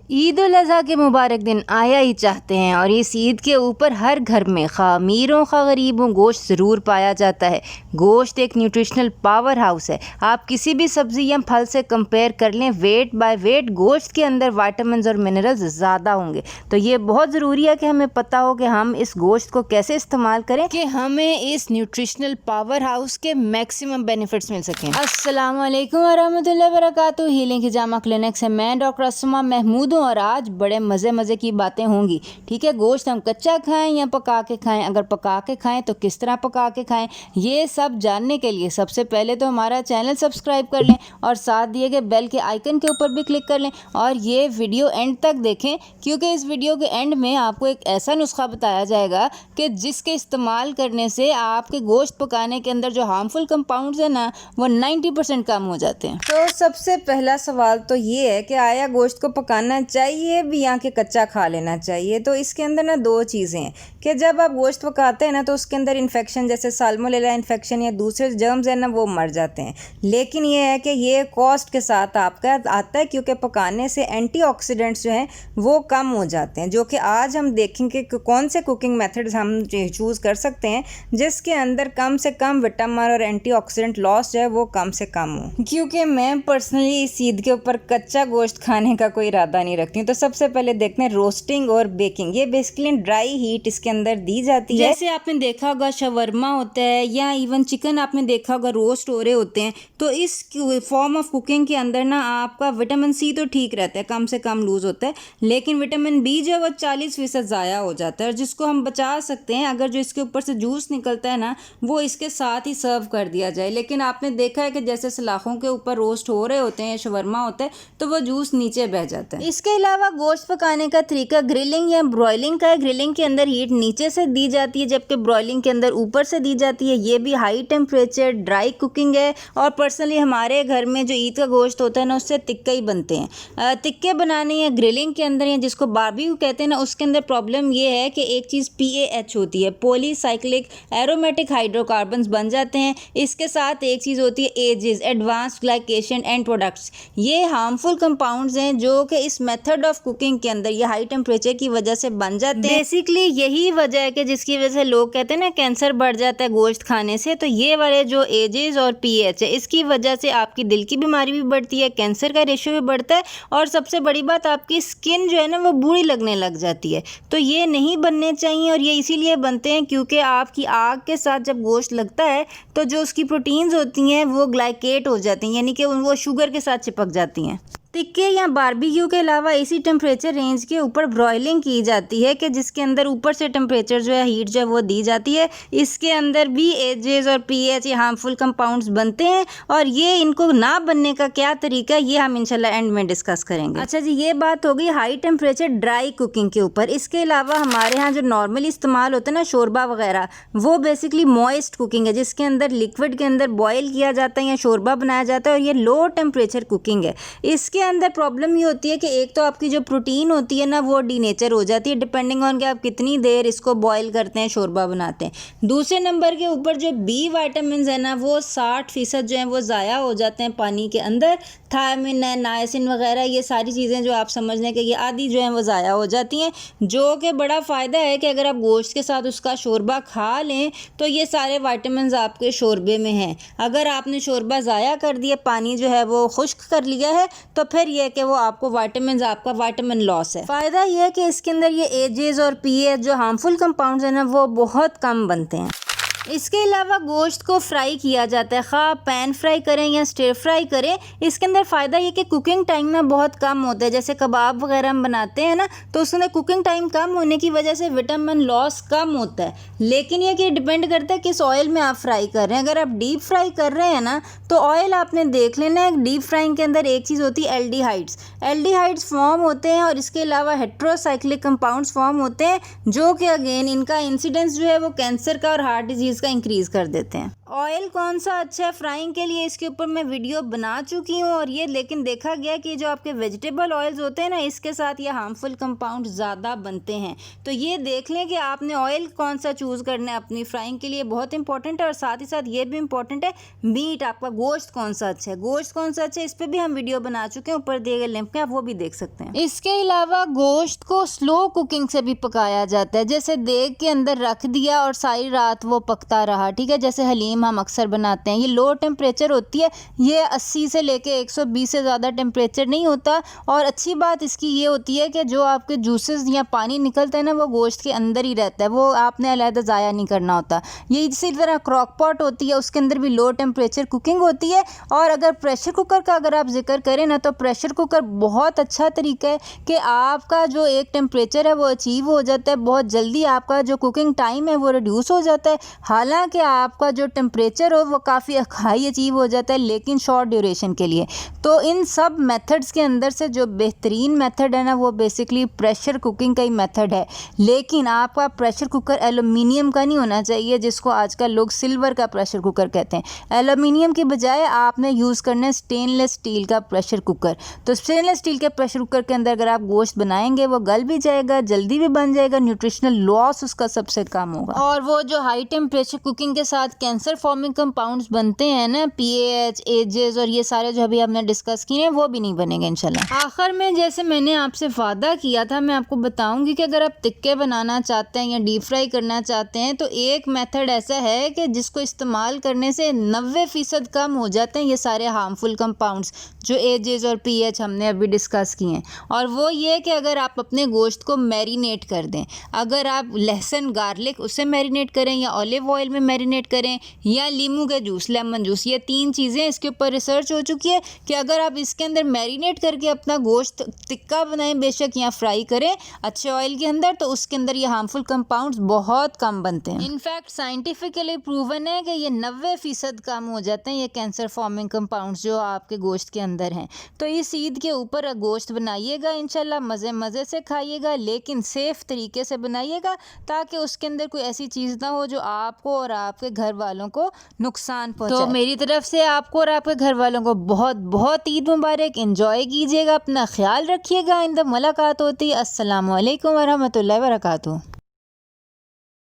ईद उल अज़हा के मुबारक दिन आया ही चाहते हैं और इस ईद के ऊपर हर घर में खा अमीरों खा गरीबों गोश्त ज़रूर पाया जाता है। गोश्त एक न्यूट्रिशनल पावर हाउस है। आप किसी भी सब्ज़ी या फल से कंपेयर कर लें, वेट बाय वेट गोश्त के अंदर विटामिन्स और मिनरल्स ज़्यादा होंगे। तो ये बहुत ज़रूरी है कि हमें पता हो कि हम इस गोश्त को कैसे इस्तेमाल करें कि हमें इस न्यूट्रिशनल पावर हाउस के मैक्सिमम बेनिफिट्स मिल सकें। अस्सलाम वालेकुम वरहमतुल्लाहि वबरकातुहू। हीलिंग हिजामा क्लिनिक से मैं डॉक्टर असमा महमूद हूँ और आज बड़े मज़े की बातें होंगी। ठीक है, गोश्त हम कच्चा खाएं या पका के खाएं, अगर पका के खाएं तो किस तरह पका के खाएं, ये सब जानने के लिए सबसे पहले तो हमारा चैनल सब्सक्राइब कर लें और साथ दिए गए बेल के आइकन के ऊपर भी क्लिक कर लें और ये वीडियो एंड तक देखें, क्योंकि इस वीडियो के एंड में आपको एक ऐसा नुस्खा बताया जाएगा कि जिसके इस्तेमाल करने से आपके गोश्त पकाने के अंदर जो हार्मफुल कंपाउंड्स हैं ना, वो 90% कम हो जाते हैं। तो सबसे पहला सवाल तो ये है कि आया गोश्त को पकाना चाहिए भी या कि कच्चा खा लेना चाहिए। तो इसके अंदर ना दो चीज़ें हैं कि जब आप गोश्त पकाते हैं ना तो उसके अंदर इन्फेक्शन जैसे साल्मोनेला इन्फेक्शन या दूसरे जर्म्स हैं ना, वो मर जाते हैं। लेकिन ये है कि ये कॉस्ट के साथ आपका आता है, क्योंकि पकाने से एंटीऑक्सीडेंट्स जो हैं वो कम हो जाते हैं, जो कि आज हम देखेंगे कि कौन से कुकिंग मेथड्स हम चूज़ कर सकते हैं जिसके अंदर कम से कम विटामिन और एंटीऑक्सीडेंट लॉस जो है वो कम से कम हो। क्योंकि मैं पर्सनली इस ईद के ऊपर कच्चा गोश्त खाने का कोई इरादा नहीं रखती हूँ। तो सबसे पहले देखते हैं रोस्टिंग और बेकिंग। ये बेसिकली ड्राई हीट इसके अंदर दी जाती है। जैसे आपने देखा होगा शवरमा होता है या इवन चिकन आपने देखा होगा रोस्ट हो रहे होते हैं, तो इस फॉर्म ऑफ कुकिंग के अंदर ना आपका विटामिन सी तो ठीक रहता है, कम से कम लूज होता है, लेकिन विटामिन बी जो है वो 40% ज़ाया हो जाता है, और जिसको हम बचा सकते हैं अगर जो इसके ऊपर से जूस निकलता है ना, वो इसके साथ ही सर्व कर दिया जाए। लेकिन आपने देखा है कि जैसे सलाखों के ऊपर रोस्ट हो रहे होते हैं, शवरमा होता है, तो वो जूस नीचे बह जाता है। इसके अलावा गोश्त पकाने का तरीका ग्रिलिंग या ब्रॉयलिंग का है। ग्रिलिंग के अंदर हीट नीचे से दी जाती है, जबकि ब्रॉयलिंग के अंदर ऊपर से दी जाती है। ये भी हाई टेम्परेचर ड्राई कुकिंग है। और पर्सनली हमारे घर में जो ईद का गोश्त होता है ना, उससे टिक्के ही बनते हैं। टिक्के बनाने या ग्रिलिंग के अंदर या जिसको बारबेक्यू कहते हैं ना, उसके अंदर प्रॉब्लम ये है कि एक चीज़ PAH होती है, पॉलीसाइक्लिक एरोमेटिक हाइड्रोकार्बन्स बन जाते हैं। इसके साथ एक चीज़ होती है AGEs, advance glycation end products. ये हार्मफुल कंपाउंड्स हैं जो कि इस मेथड ऑफ कुकिंग के अंदर ये हाई टेम्परेचर की वजह से बन जाते हैं। बेसिकली यही वजह है कि जिसकी वजह से लोग कहते हैं ना कैंसर बढ़ जाता है गोश्त खाने से। तो ये वाले जो एजेस और PAH है, इसकी वजह से आपकी दिल की बीमारी भी बढ़ती है, कैंसर का रेशियो भी बढ़ता है, और सबसे बड़ी बात आपकी स्किन जो है ना वो बूढ़ी लगने लग जाती है। तो ये नहीं बनने चाहिए, और ये इसीलिए बनते हैं क्योंकि आपकी आग के साथ जब गोश्त लगता है तो जो उसकी प्रोटीन्स होती हैं वो ग्लाइकेट हो जाती हैं, यानी कि वो शुगर के साथ चिपक जाती हैं। टिक्के या बारबेक्यू के अलावा इसी टेम्परेचर रेंज के ऊपर ब्रॉयलिंग की जाती है कि जिसके अंदर ऊपर से टेम्परेचर जो है हीट जो है वो दी जाती है। इसके अंदर भी एजेस और PAH ये हार्मफुल कंपाउंड्स बनते हैं, और ये इनको ना बनने का क्या तरीका है ये हम इंशाल्लाह एंड में डिस्कस करेंगे। अच्छा जी, ये बात हो गई हाई टेम्परेचर ड्राई कुकिंग के ऊपर। इसके अलावा हमारे यहाँ जो नॉर्मली इस्तेमाल होता है ना शोरबा वगैरह, वो बेसिकली मॉइस्ट कुकिंग है, जिसके अंदर लिक्विड के अंदर बॉयल किया जाता है या शोरबा बनाया जाता है, और ये लो टेम्परेचर कुकिंग है। इसके अंदर प्रॉब्लम ये होती है कि एक तो आपकी जो प्रोटीन होती है ना वो डीनेचर हो जाती है, डिपेंडिंग ऑन कि आप कितनी देर इसको बॉईल करते हैं, शोरबा बनाते हैं। दूसरे नंबर के ऊपर जो B विटामिन है ना, वो 60% जो है वो ज़ाया हो जाते हैं पानी के अंदर। थायमिन है, नायसिन वगैरह, ये सारी चीज़ें जो आप समझ लें कि ये आधी जो है वो ज़ाया हो जाती हैं, जो कि बड़ा फ़ायदा है कि अगर आप गोश्त के साथ उसका शोरबा खा लें तो ये सारे विटामिन आपके शोरबे में हैं। अगर आपने शोरबा ज़ाया कर दिया, पानी जो है वो खुश्क कर लिया है, तो फिर ये कि वो आपको आपका विटामिन लॉस है। फ़ायदा ये है कि इसके अंदर ये एजेस और PAH जो हार्मफुल कंपाउंड्स हैं ना वो बहुत कम बनते हैं। इसके अलावा गोश्त को फ्राई किया जाता है, खा पैन फ्राई करें या स्टिर फ्राई करें। इसके अंदर फ़ायदा ये कि कुकिंग टाइम ना बहुत कम होता है। जैसे कबाब वगैरह हम बनाते हैं ना, तो उसमें कुकिंग टाइम कम होने की वजह से विटामिन लॉस कम होता है। लेकिन ये कि डिपेंड करता है किस ऑयल में आप फ्राई कर रहे हैं। अगर आप डीप फ्राई कर रहे हैं ना, तो ऑयल आपने देख लेना है। डीप फ्राइंग के अंदर एक चीज़ होती है एल्डिहाइड्स फॉर्म होते हैं, और इसके अलावा हेट्रोसाइक्लिक कंपाउंड्स फॉर्म होते हैं, जो कि अगेन इनका इंसिडेंस जो है वो कैंसर का और हार्ट डिजीज़ का इंक्रीज़ कर देते हैं। ऑयल कौन सा अच्छा है फ्राइंग के लिए, इसके ऊपर मैं वीडियो बना चुकी हूँ। और ये लेकिन देखा गया कि जो आपके वेजिटेबल ऑयल्स होते हैं ना, इसके साथ ये हार्मफुल कंपाउंड ज़्यादा बनते हैं। तो ये देख लें कि आपने ऑयल कौन सा चूज़ करना है अपनी फ्राइंग के लिए, बहुत इंपॉर्टेंट है। और साथ ही साथ ये भी इंपॉर्टेंट है मीट, आपका गोश्त कौन सा अच्छा है, गोश्त कौन सा अच्छा है, इस पर भी हम वीडियो बना चुके हैं, ऊपर दिए गए लिंक पे आप वो भी देख सकते हैं। इसके अलावा गोश्त को स्लो कुकिंग से भी पकाया जाता है, जैसे देग के अंदर रख दिया और सारी रात वो पकता रहा, ठीक है, जैसे हलीम हम अक्सर बनाते हैं। ये लो टेम्परेचर होती है, ये 80 से लेके 120 से ज़्यादा टेम्परेचर नहीं होता। और अच्छी बात इसकी ये होती है कि जो आपके जूसेस या पानी निकलता है ना, वो गोश्त के अंदर ही रहता है, वो आपने अलहदा ज़ाया नहीं करना होता। ये इसी तरह क्रॉक पॉट होती है, उसके अंदर भी लो टेम्परेचर कुकिंग होती है। और अगर प्रेशर कुकर का अगर आप जिक्र करें ना, तो प्रेशर कुकर बहुत अच्छा तरीका है कि आपका जो एक टेम्परेचर है वो अचीव हो जाता है, बहुत जल्दी आपका जो कुकिंग टाइम है वो रिड्यूस हो जाता है। हालांकि आपका जो टेम्परेचर हो वो काफ़ी हाई अचीव हो जाता है, लेकिन शॉर्ट ड्यूरेशन के लिए। तो इन सब मेथड्स के अंदर से जो बेहतरीन मेथड है ना, वो बेसिकली प्रेशर कुकिंग का ही मेथड है। लेकिन आपका प्रेशर कुकर एल्युमिनियम का नहीं होना चाहिए, जिसको आजकल लोग सिल्वर का प्रेशर कुकर कहते हैं। एल्युमिनियम की बजाय आपने यूज़ करना है स्टेनलेस स्टील का प्रेशर कुकर। तो स्टेनलेस स्टील के प्रेशर कुकर के अंदर अगर आप गोश्त बनाएंगे, वो गल भी जाएगा, जल्दी भी बन जाएगा, न्यूट्रिशनल लॉस उसका सबसे कम होगा। और वो जो हाई टेम्परेचर कुकिंग के साथ कैंसर फॉर्मिंग कंपाउंड्स बनते हैं ना, पीएच, एजेस और ये सारे जो अभी हमने डिस्कस किए हैं, वो भी नहीं बनेंगे इंशाल्लाह। आखिर में जैसे मैंने आपसे वादा किया था, मैं आपको बताऊंगी कि अगर आप टिक्के बनाना चाहते हैं या डीप फ्राई करना चाहते हैं, तो एक मेथड ऐसा है कि जिसको इस्तेमाल करने से 90% कम हो जाते हैं ये सारे हार्मफुल कंपाउंड्स जो एजेस और पीएच हमने अभी डिस्कस किए हैं। और वो ये कि अगर आप अपने गोश्त को मैरिनेट कर दें, अगर आप लहसुन गार्लिक उससे मैरिनेट करें या ऑलिव ऑयल में मैरिनेट करें या लीमू का जूस, लेमन जूस, ये 3 चीज़ें इसके ऊपर रिसर्च हो चुकी है कि अगर आप इसके अंदर मैरिनेट करके अपना गोश्त टिक्का बनाएं बेशक या फ्राई करें अच्छे ऑयल के अंदर, तो उसके अंदर ये हार्मफुल कंपाउंड्स बहुत कम बनते हैं। इनफैक्ट साइंटिफिकली प्रूवन है कि ये 90% कम हो जाते हैं ये कैंसर फॉर्मिंग कंपाउंड्स जो आपके गोश्त के अंदर हैं। तो इस ईद के ऊपर गोश्त बनाइएगा इंशाल्लाह, मज़े मज़े से खाइएगा, लेकिन सेफ़ तरीके से बनाइएगा ताकि उसके अंदर कोई ऐसी चीज़ ना हो जो आपको और आपके घर वालों को नुकसान पहुंचाए। तो मेरी तरफ से आपको और आपके घर वालों को बहुत बहुत ईद मुबारक। एंजॉय कीजिएगा, अपना ख्याल रखिएगा। आइंदा मुलाकात होती है। अस्सलामु अलैकुम वरहमतुल्लाहि वबरकातुहू।